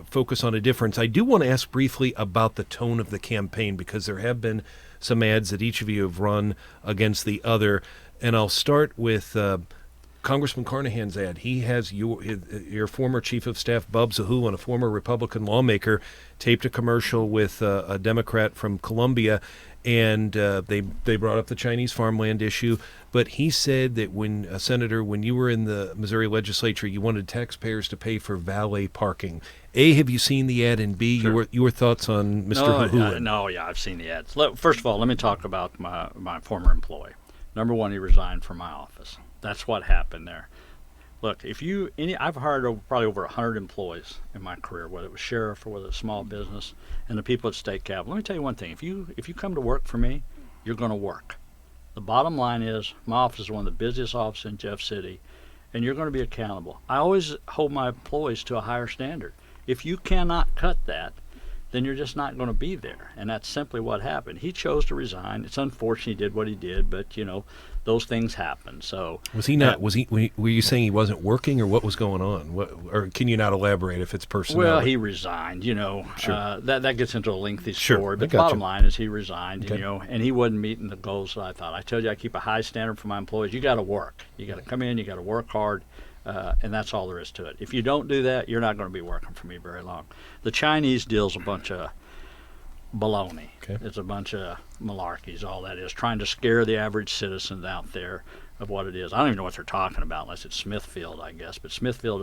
[SPEAKER 2] focus on a difference. I do want to ask briefly about the tone of the campaign, because there have been some ads that each of you have run against the other. And I'll start with Congressman Carnahan's ad. He has your former chief of staff, Bub Zahulan, a former Republican lawmaker, taped a commercial with a Democrat from Columbia, and they brought up the Chinese farmland issue. But he said that Senator, when you were in the Missouri legislature, you wanted taxpayers to pay for valet parking. A, have you seen the ad? And B,
[SPEAKER 4] Sure.
[SPEAKER 2] your thoughts on Mr. Zahulan?
[SPEAKER 4] No, I've seen the ads. First of all, let me talk about my former employee. Number one, he resigned from my office. That's what happened there. Look, I've hired probably over 100 employees in my career, whether it was sheriff or whether it was small business, and the people at State Capitol. Let me tell you one thing: if you come to work for me, you're going to work. The bottom line is, my office is one of the busiest offices in Jeff City, and you're going to be accountable. I always hold my employees to a higher standard. If you cannot cut that, then you're just not going to be there, and that's simply what happened. He chose to resign. It's unfortunate he did what he did, but those things happen. So
[SPEAKER 2] was he not? Were you saying he wasn't working, or what was going on? Or can you not elaborate if it's personal?
[SPEAKER 4] Well, he resigned.
[SPEAKER 2] Sure.
[SPEAKER 4] That gets into a lengthy
[SPEAKER 2] Sure.
[SPEAKER 4] story.
[SPEAKER 2] I
[SPEAKER 4] But the
[SPEAKER 2] got
[SPEAKER 4] bottom
[SPEAKER 2] you.
[SPEAKER 4] line is he resigned.
[SPEAKER 2] Okay.
[SPEAKER 4] And he wasn't meeting the goals that I thought. I told you I keep a high standard for my employees. You got to work. You got to come in. You got to work hard. And that's all there is to it. If you don't do that, you're not going to be working for me very long. The Chinese deal's a bunch of baloney.
[SPEAKER 2] Okay.
[SPEAKER 4] It's a bunch of malarkeys, all that is, trying to scare the average citizens out there of what it is. I don't even know what they're talking about unless it's Smithfield, I guess. But Smithfield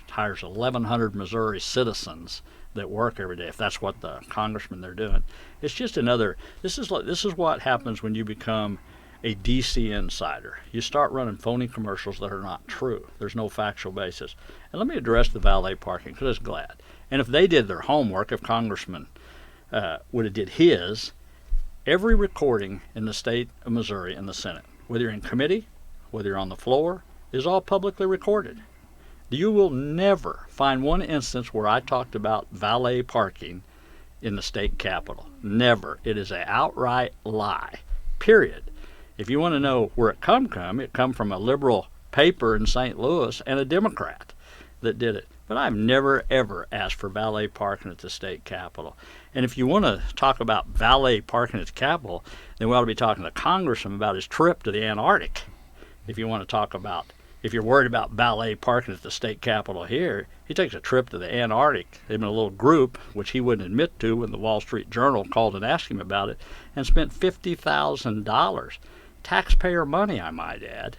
[SPEAKER 4] hires 1,100 Missouri citizens that work every day, if that's what the congressmen they're doing. It's just this is what happens when you become a DC insider. You start running phony commercials that are not true. There's no factual basis. And let me address the valet parking, because I'm glad. And if they did their homework, if Congressman would have did his, every recording in the state of Missouri in the Senate, whether you're in committee, whether you're on the floor, is all publicly recorded. You will never find one instance where I talked about valet parking in the state capitol. Never. It is an outright lie, period. If you want to know where it come from a liberal paper in St. Louis and a Democrat that did it. But I've never, ever asked for valet parking at the state capitol. And if you want to talk about valet parking at the capitol, then we ought to be talking to Congressman about his trip to the Antarctic. If you want to talk about, if you're worried about valet parking at the state capitol here, he takes a trip to the Antarctic in a little group, which he wouldn't admit to when the Wall Street Journal called and asked him about it, and spent $50,000. Taxpayer money, I might add.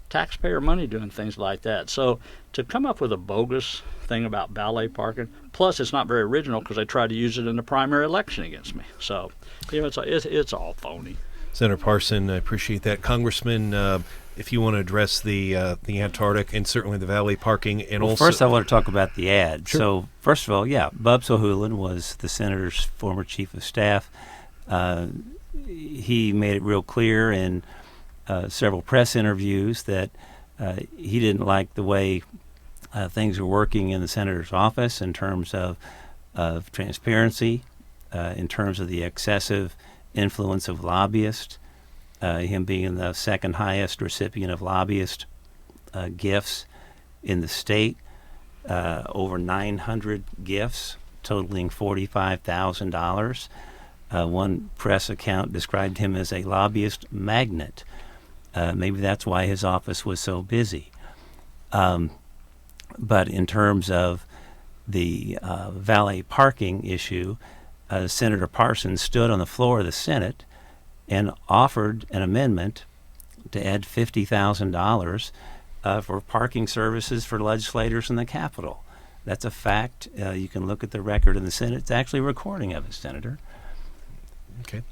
[SPEAKER 4] Taxpayer money doing things like that. So to come up with a bogus thing about valet parking, plus it's not very original because they tried to use it in the primary election against me. So, it's all phony.
[SPEAKER 2] Senator Parson, I appreciate that. Congressman, if you want to address the Antarctic and certainly the valet parking, and also
[SPEAKER 5] first I want to talk about the ad.
[SPEAKER 2] Sure.
[SPEAKER 5] So first of all, Bub Sohulin was the senator's former chief of staff. He made it real clear in several press interviews that he didn't like the way things were working in the senator's office in terms of transparency, in terms of the excessive influence of lobbyists, him being the second highest recipient of lobbyist gifts in the state, over 900 gifts totaling $45,000. One press account described him as a lobbyist magnet. Maybe that's why his office was so busy. But in terms of the valet parking issue, Senator Parsons stood on the floor of the Senate and offered an amendment to add $50,000 for parking services for legislators in the Capitol. That's a fact. You can look at the record in the Senate. It's actually a recording of it, Senator.
[SPEAKER 2] Okay.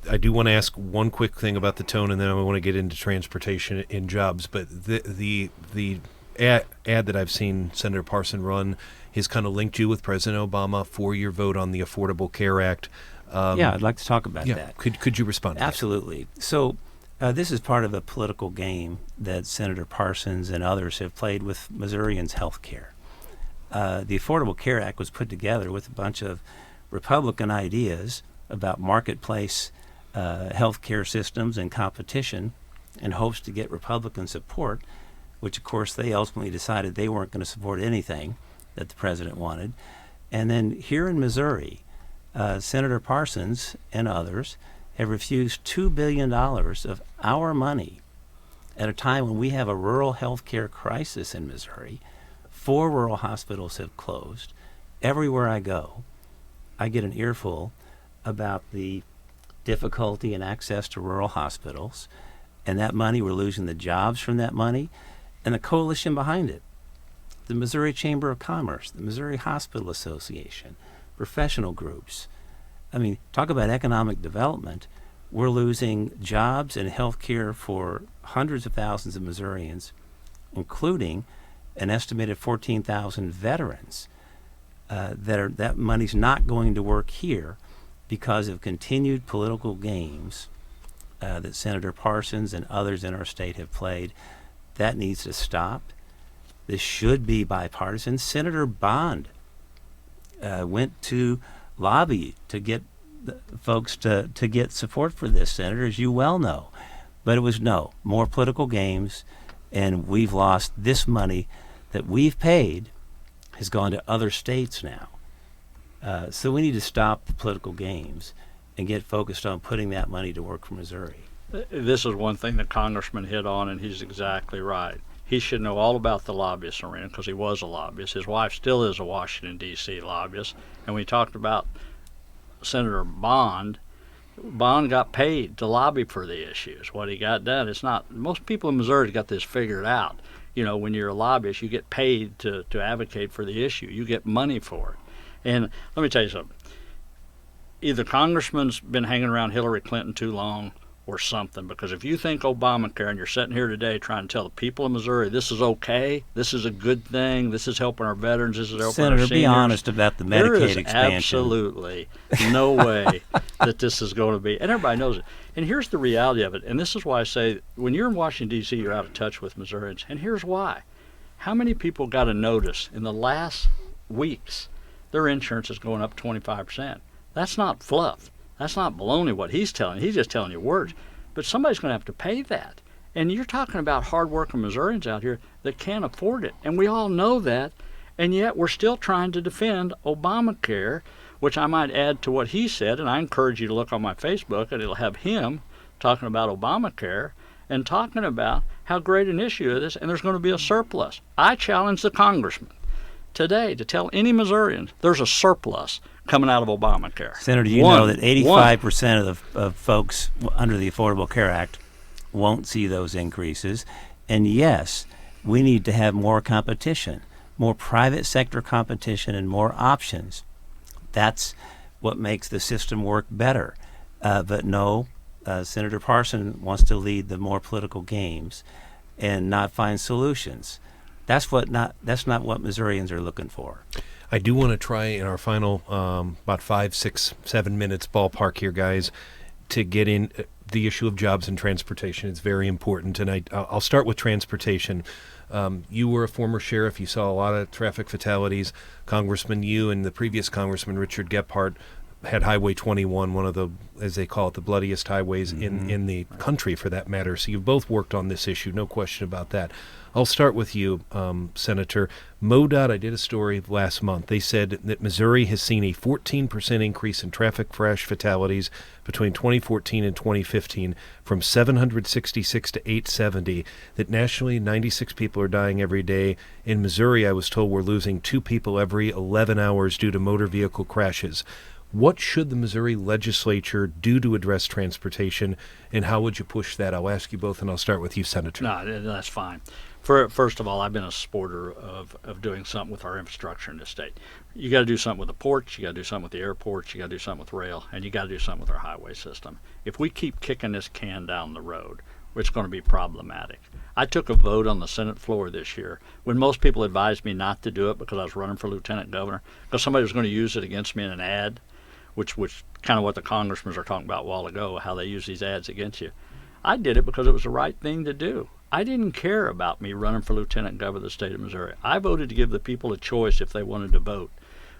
[SPEAKER 2] I do want to ask one quick thing about the tone, and then I want to get into transportation and jobs. But the ad that I've seen Senator Parson run has kind of linked you with President Obama for your vote on the Affordable Care Act.
[SPEAKER 5] I'd like to talk about that.
[SPEAKER 2] Could you respond to
[SPEAKER 5] Absolutely. So this is part of a political game that Senator Parsons and others have played with Missourians' health care. The Affordable Care Act was put together with a bunch of Republican ideas about marketplace health care systems and competition in hopes to get Republican support, which of course they ultimately decided they weren't going to support anything that the president wanted. And then here in Missouri, Senator Parsons and others have refused $2 billion of our money at a time when we have a rural health care crisis in Missouri. 4 rural hospitals have closed. Everywhere I go, I get an earful about the difficulty in access to rural hospitals, and that money, we're losing the jobs from that money, and the coalition behind it. The Missouri Chamber of Commerce, the Missouri Hospital Association, professional groups. I mean, talk about economic development. We're losing jobs and health care for hundreds of thousands of Missourians, including an estimated 14,000 veterans. That money's not going to work here because of continued political games that Senator Parsons and others in our state have played. That needs to stop. This should be bipartisan. Senator Bond went to lobby to get folks to get support for this, Senator, as you well know. But it was more political games, and we've lost this money that we've paid has gone to other states now. So we need to stop the political games and get focused on putting that money to work for Missouri.
[SPEAKER 4] This is one thing the congressman hit on, and he's exactly right. He should know all about the lobbyist arena because he was a lobbyist. His wife still is a Washington, D.C. lobbyist. And we talked about Senator Bond. Bond got paid to lobby for the issues. What he got done, it's not, most people in Missouri got this figured out. You know, when you're a lobbyist, you get paid to advocate for the issue. You get money for it. And let me tell you something. Either Congressman's been hanging around Hillary Clinton too long or something, because if you think Obamacare and you're sitting here today trying to tell the people of Missouri this is okay, this is a good thing, this is helping our veterans, this is helping
[SPEAKER 5] Senator,
[SPEAKER 4] our seniors.
[SPEAKER 5] be honest about the Medicaid
[SPEAKER 4] there is
[SPEAKER 5] expansion.
[SPEAKER 4] Absolutely no way that this is going to be, and everybody knows it. And here's the reality of it, and this is why I say when you're in Washington, D.C., you're out of touch with Missourians, and here's why. How many people got a notice in the last weeks their insurance is going up 25%? That's not fluff. That's not baloney what he's telling you. He's just telling you words. But somebody's going to have to pay that. And you're talking about hard-working Missourians out here that can't afford it. And we all know that. And yet we're still trying to defend Obamacare, which I might add to what he said. And I encourage you to look on my Facebook, and it'll have him talking about Obamacare and talking about how great an issue it is. And there's going to be a surplus. I challenge the congressman today to tell any Missourians there's a surplus coming out of Obamacare.
[SPEAKER 5] Senator, you know that 85% of folks under the Affordable Care Act won't see those increases. And yes, we need to have more competition, more private sector competition and more options. That's what makes the system work better. But no, Senator Parson wants to lead the more political games and not find solutions. That's not what Missourians are looking for.
[SPEAKER 2] I do want to try in our final about 5, 6, 7 minutes ballpark here, guys, to get in the issue of jobs and transportation. It's very important, and I'll start with transportation. You were a former sheriff. You saw a lot of traffic fatalities. Congressman, you and the previous Congressman, Richard Gephardt, had Highway 21, one of the, as they call it, the bloodiest highways in the country, for that matter. So you've both worked on this issue, no question about that. I'll start with you, Senator. MoDOT, I did a story last month. They said that Missouri has seen a 14% increase in traffic crash fatalities between 2014 and 2015, from 766 to 870, that nationally 96 people are dying every day. In Missouri, I was told we're losing 2 people every 11 hours due to motor vehicle crashes. What should the Missouri legislature do to address transportation, and how would you push that? I'll ask you both, and I'll start with you, Senator.
[SPEAKER 4] No, that's fine. First of all, I've been a supporter of doing something with our infrastructure in the state. You got to do something with the ports, you got to do something with the airports, you got to do something with rail, and you got to do something with our highway system. If we keep kicking this can down the road, it's going to be problematic. I took a vote on the Senate floor this year when most people advised me not to do it because I was running for lieutenant governor, because somebody was going to use it against me in an ad, which kind of what the congressmen are talking about a while ago, how they use these ads against you. I did it because it was the right thing to do. I didn't care about me running for lieutenant governor of the state of Missouri. I voted to give the people a choice if they wanted to vote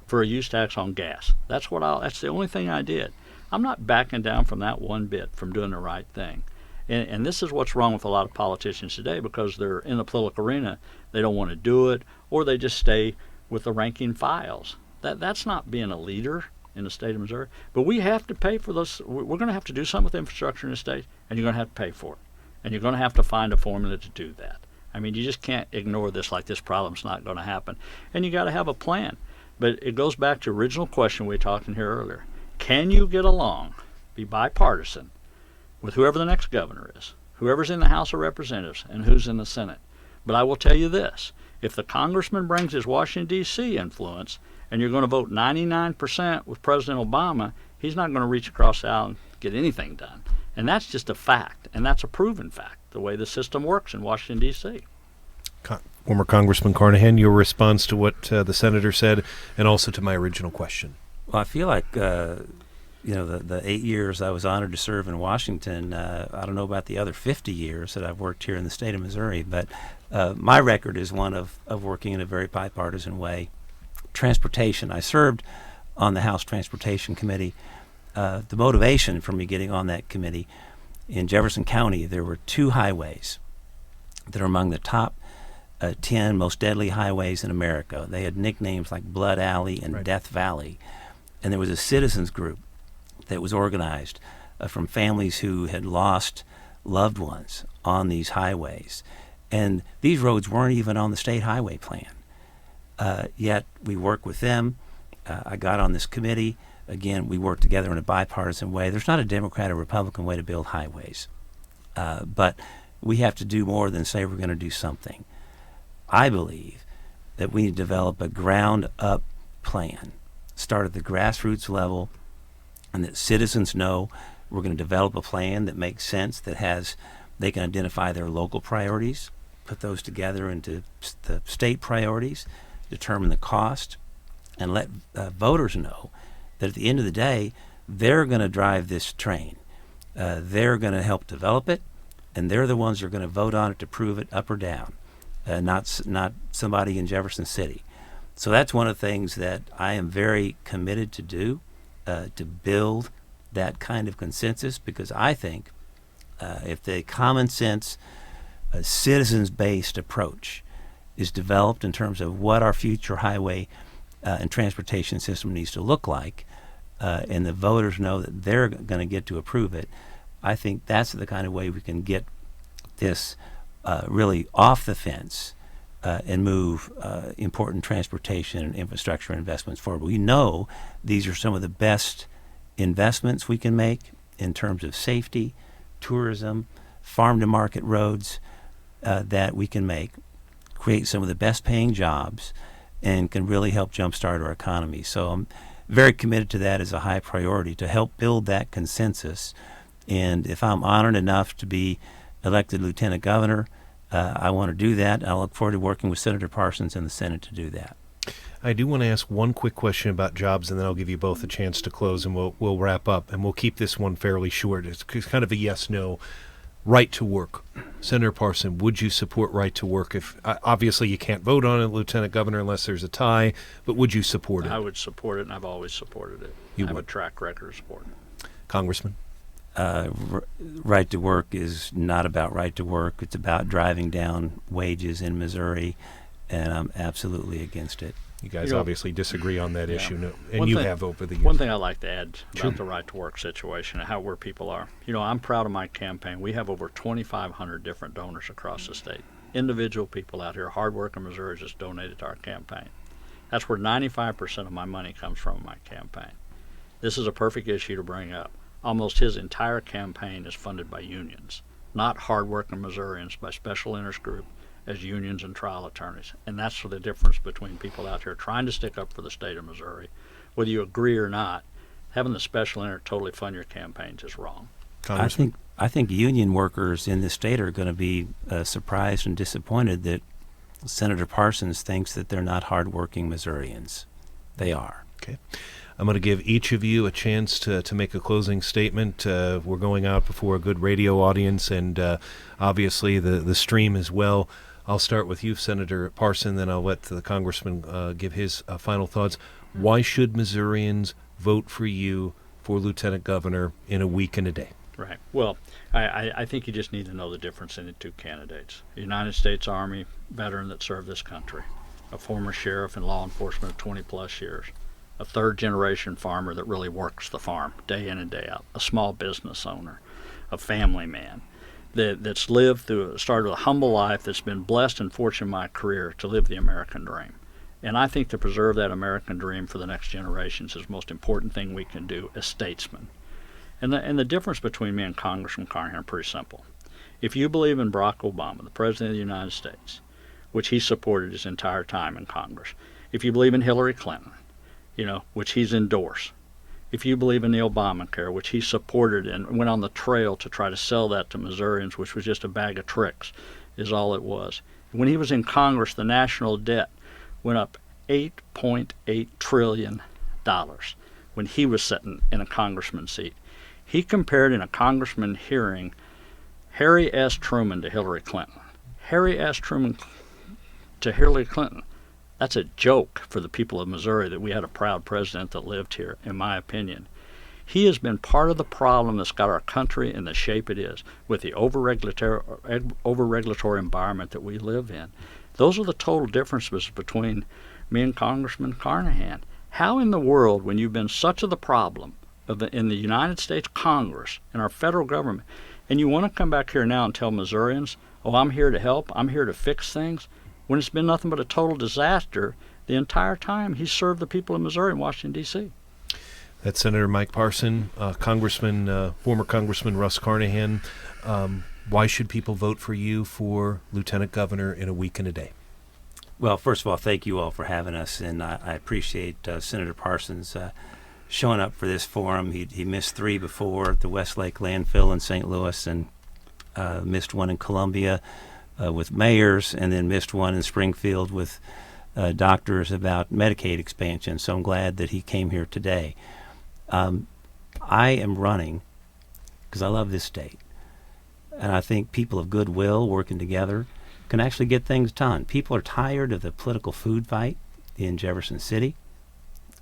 [SPEAKER 4] for a use tax on gas. That's the only thing I did. I'm not backing down from that one bit, from doing the right thing. And this is what's wrong with a lot of politicians today, because they're in the political arena, they don't want to do it, or they just stay with the ranking files. That's not being a leader in the state of Missouri. But we have to pay for this. We're going to have to do something with infrastructure in the state, and you're going to have to pay for it. And you're going to have to find a formula to do that. I mean, you just can't ignore this like this problem's not going to happen. And you got to have a plan. But it goes back to the original question we were talking here earlier. Can you get along, be bipartisan, with whoever the next governor is, whoever's in the House of Representatives, and who's in the Senate? But I will tell you this. If the congressman brings his Washington, D.C. influence, and you're going to vote 99% with President Obama, he's not going to reach across the aisle and get anything done. And that's just a fact, and that's a proven fact, the way the system works in Washington, D.C.
[SPEAKER 2] Former Congressman Carnahan, your response to what the senator said, and also to my original question.
[SPEAKER 5] Well, I feel like, the 8 years I was honored to serve in Washington, I don't know about the other 50 years that I've worked here in the state of Missouri, but my record is one of working in a very bipartisan way. Transportation, I served on the House Transportation Committee. The motivation for me getting on that committee, in Jefferson County, there were 2 highways that are among the top 10 most deadly highways in America. They had nicknames like Blood Alley and
[SPEAKER 2] Right.
[SPEAKER 5] Death Valley. And there was a citizens group that was organized from families who had lost loved ones on these highways. And these roads weren't even on the state highway plan. Yet we worked with them. I got on this committee. Again, we work together in a bipartisan way. There's not a Democrat or Republican way to build highways. But we have to do more than say we're going to do something. I believe that we need to develop a ground-up plan, start at the grassroots level, and that citizens know we're going to develop a plan that makes sense, they can identify their local priorities, put those together into the state priorities, determine the cost, and let voters know that at the end of the day, they're going to drive this train. They're going to help develop it, and they're the ones who are going to vote on it to prove it up or down, not somebody in Jefferson City. So that's one of the things that I am very committed to do, to build that kind of consensus, because I think if the common sense, citizens-based approach is developed in terms of what our future highway and transportation system needs to look like, and the voters know that they're going to get to approve it, I think that's the kind of way we can get this really off the fence and move important transportation and infrastructure investments forward. We know these are some of the best investments we can make in terms of safety, tourism, farm-to-market roads that we can make, create some of the best paying jobs, and can really help jumpstart our economy. So I'm very committed to that as a high priority, to help build that consensus. And if I'm honored enough to be elected lieutenant governor, I want to do that. I look forward to working with Senator Parsons in the Senate to do that.
[SPEAKER 2] I do want to ask one quick question about jobs, and then I'll give you both a chance to close, and we'll wrap up, and we'll keep this one fairly short. It's kind of a yes/no. Right to work. Senator Parson, would you support right to work? If obviously you can't vote on it, Lieutenant Governor, unless there's a tie, but would you support it?
[SPEAKER 4] I would support it, and I've always supported it.
[SPEAKER 2] You
[SPEAKER 4] I have
[SPEAKER 2] would.
[SPEAKER 4] a track record of supporting it.
[SPEAKER 2] Congressman?
[SPEAKER 5] Right to work is not about right to work. It's about driving down wages in Missouri, and I'm absolutely against it.
[SPEAKER 2] You guys obviously disagree on that issue, and
[SPEAKER 4] One
[SPEAKER 2] you
[SPEAKER 4] thing-
[SPEAKER 2] have over the years.
[SPEAKER 4] One thing I'd like to add
[SPEAKER 2] Sure.
[SPEAKER 4] about the right to work situation and where people are. I'm proud of my campaign. We have over 2,500 different donors across the state. Individual people out here, hardworking Missourians, just donated to our campaign. That's where 95% of my money comes from in my campaign. This is a perfect issue to bring up. Almost his entire campaign is funded by unions, not hardworking Missourians, by special interest group as unions and trial attorneys. And that's the difference between people out here trying to stick up for the state of Missouri. Whether you agree or not, having the special interest totally fund your campaigns is wrong.
[SPEAKER 2] Congressman?
[SPEAKER 5] I think union workers in the state are going to be surprised and disappointed that Senator Parsons thinks that they're not hardworking Missourians. They are.
[SPEAKER 2] Okay. I'm going to give each of you a chance to make a closing statement. We're going out before a good radio audience, and obviously the stream as well. I'll start with you, Senator Parson, then I'll let the Congressman give his final thoughts. Why should Missourians vote for you for Lieutenant Governor in a week and a day?
[SPEAKER 4] Right. Well, I think you just need to know the difference in the two candidates. A United States Army veteran that served this country, a former sheriff in law enforcement of 20-plus years, a third-generation farmer that really works the farm day in and day out, a small business owner, a family man that's started a humble life, that's been blessed and fortunate in my career to live the American dream. And I think to preserve that American dream for the next generations is the most important thing we can do as statesmen. And the difference between me and Congressman Carnahan are pretty simple. If you believe in Barack Obama, the President of the United States, which he supported his entire time in Congress, if you believe in Hillary Clinton, which he's endorsed, if you believe in the Obamacare, which he supported and went on the trail to try to sell that to Missourians, which was just a bag of tricks, is all it was. When he was in Congress, the national debt went up $8.8 trillion when he was sitting in a congressman's seat. He compared in a congressman hearing Harry S. Truman to Hillary Clinton. Harry S. Truman to Hillary Clinton. That's a joke for the people of Missouri that we had a proud president that lived here, in my opinion. He has been part of the problem that's got our country in the shape it is, with the over-regulatory environment that we live in. Those are the total differences between me and Congressman Carnahan. How in the world, when you've been such of the problem in the United States Congress and our federal government, and you want to come back here now and tell Missourians, oh, I'm here to help, I'm here to fix things, when it's been nothing but a total disaster the entire time he served the people of Missouri and Washington, D.C.
[SPEAKER 2] That's Senator Mike Parson, former Congressman Russ Carnahan. Why should people vote for you for Lieutenant Governor in a week and a day?
[SPEAKER 5] Well, first of all, thank you all for having us, and I appreciate Senator Parsons showing up for this forum. He missed 3 before at the Westlake landfill in St. Louis, and missed one in Columbia with mayors, and then missed one in Springfield with doctors about Medicaid expansion. So I'm glad that he came here today. I am running because I love this state. And I think people of goodwill working together can actually get things done. People are tired of the political food fight in Jefferson City.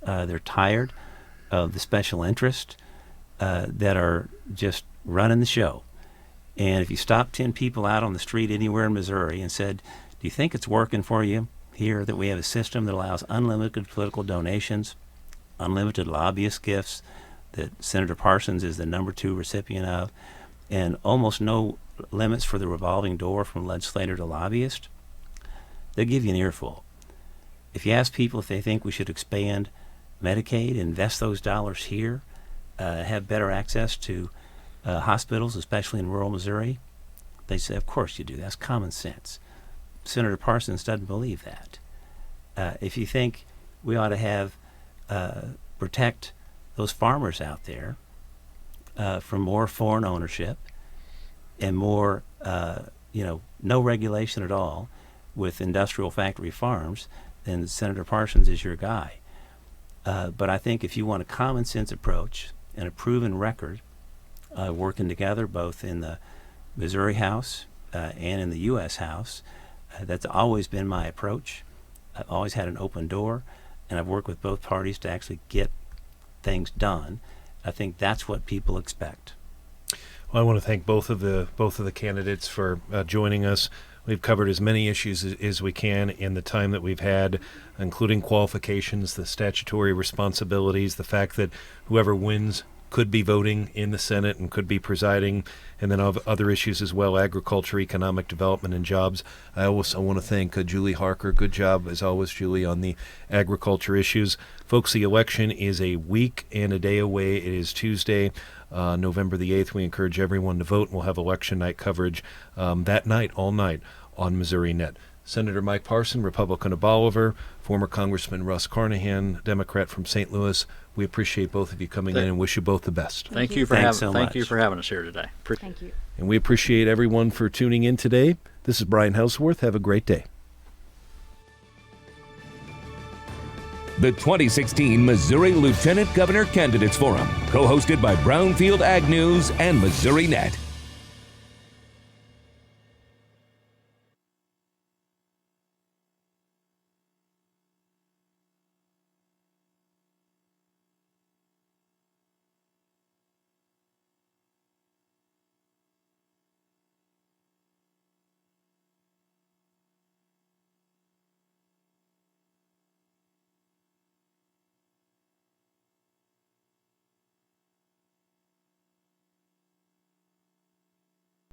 [SPEAKER 5] They're tired of the special interest that are just running the show. And if you stop 10 people out on the street anywhere in Missouri and said, do you think it's working for you here that we have a system that allows unlimited political donations, unlimited lobbyist gifts that Senator Parsons is the number 2 recipient of, and almost no limits for the revolving door from legislator to lobbyist? They'll give you an earful. If you ask people if they think we should expand Medicaid, invest those dollars here, have better access to hospitals, especially in rural Missouri, they say, of course you do. That's common sense. Senator Parsons doesn't believe that. If you think we ought to have protect those farmers out there from more foreign ownership and more, no regulation at all with industrial factory farms, then Senator Parsons is your guy. But I think if you want a common sense approach and a proven record working together both in the Missouri House and in the U.S. House, that's always been my approach. I've always had an open door, and I've worked with both parties to actually get things done. I think that's what people expect.
[SPEAKER 2] Well, I want to thank both of the candidates for joining us. We've covered as many issues as we can in the time that we've had, including qualifications, the statutory responsibilities, the fact that whoever wins could be voting in the Senate and could be presiding, and then other issues as well, agriculture, economic development, and jobs. I also want to thank Julie Harker. Good job, as always, Julie, on the agriculture issues. Folks, the election is a week and a day away. It is Tuesday, November the 8th. We encourage everyone to vote, and we'll have election night coverage that night, all night, on Missourinet. Senator Mike Parson, Republican of Bolivar, former Congressman Russ Carnahan, Democrat from St. Louis. We appreciate both of you coming in and wish you both the best.
[SPEAKER 4] Thank you for having us here today.
[SPEAKER 3] Thank you.
[SPEAKER 2] And we appreciate everyone for tuning in today. This is Brian Houseworth. Have a great day.
[SPEAKER 1] The 2016 Missouri Lieutenant Governor Candidates Forum, co-hosted by Brownfield Ag News and Missourinet.